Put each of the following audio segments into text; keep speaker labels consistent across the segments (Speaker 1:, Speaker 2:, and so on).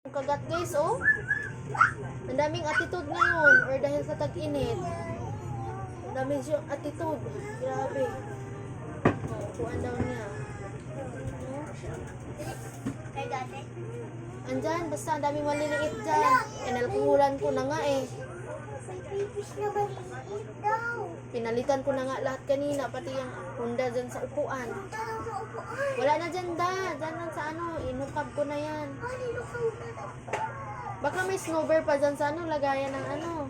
Speaker 1: Kagat guys, oh. Ang daming attitude ngayon or dahil sa tag-init. Ang daming siyang attitude. Grabe. Oh, kuhaan daw niya. Andyan, basta ang daming maliliit dyan. Nalkuhulan ko na nga eh. Pinalitan ko na nga lahat kanina, pati yung Honda dyan sa upuan. Wala na dyan dyan lang sa ano, inukab ko na yan. Baka may snowber pa dyan sa ano, lagayan ng ano.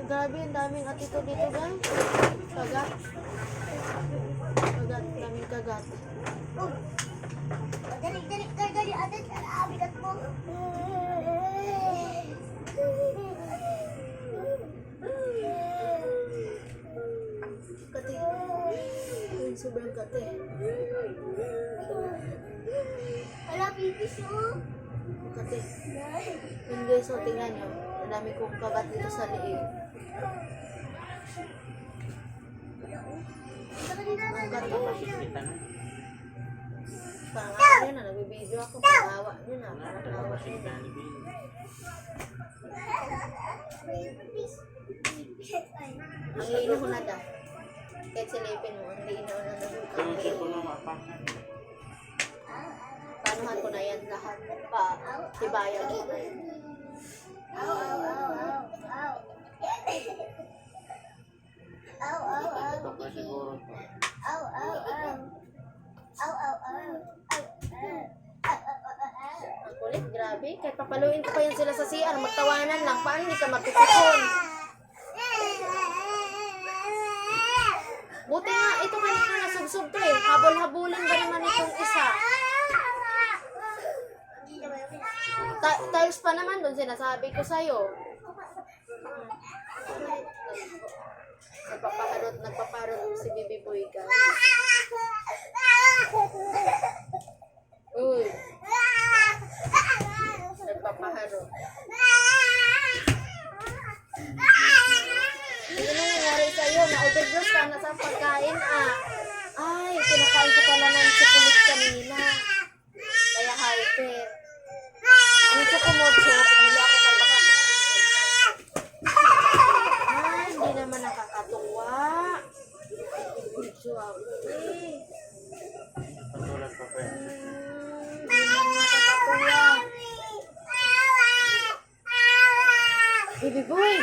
Speaker 1: Grabe, ang daming attitude dito guys. Kagat. Kagat, daming kagat.
Speaker 2: Dali, atin, abigat mo.
Speaker 1: Kati. Ayun, sobrang kati.
Speaker 2: Wala, pipis mo.
Speaker 1: Kati. Yun guys, so tingnan nyo. Ang dami kong kagat dito sa liig. Ang kati. Pangawa nyo na, nagbibideo ako. Pangawa nyo na, pangawa nyo na. Ang liino ko na da. Kahit silipin mo, ang liino na panuhan ko na yan lahat. Tibayan ko na yan. Ang kulit, grabe. Kahit papaluin ko pa yan sila sa CR, magtawanan lang. Paano hindi ka mapipikon? Buti nga, ito kanina nasubsob to eh. Habol-habulin ba naman itong isa? Tiles pa naman doon, sinasabi ko sa'yo. Nagpaparot si Bibi Boy ka. Uy. Nagpapaharot. Ano nangyari sa'yo? Na-overdose ka na sa pagkain ah. Ay, kinakain ko pala ng chocolate kanina. Kaya hyper. Yung chocolate, nila ako kay baka. Ay, hindi naman nakakatuwa. Medyo ako eh. Hindi naman nakakatuwa. Baby boy!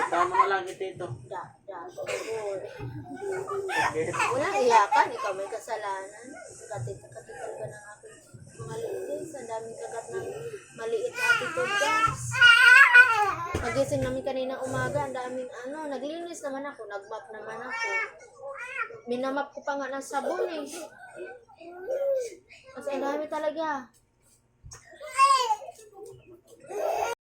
Speaker 3: Tama na lang ito ito.
Speaker 1: Walang iyakan, ikaw may kasalanan. Katikal ka ng aking mga liit. Ang daming kagat ng maliit na attitude guys. Pagising namin kanina umaga, ang daming ano, naglinis naman ako, nagmap naman ako. Minamap ko pa nga ng sabon eh. Kasi ang dami talaga.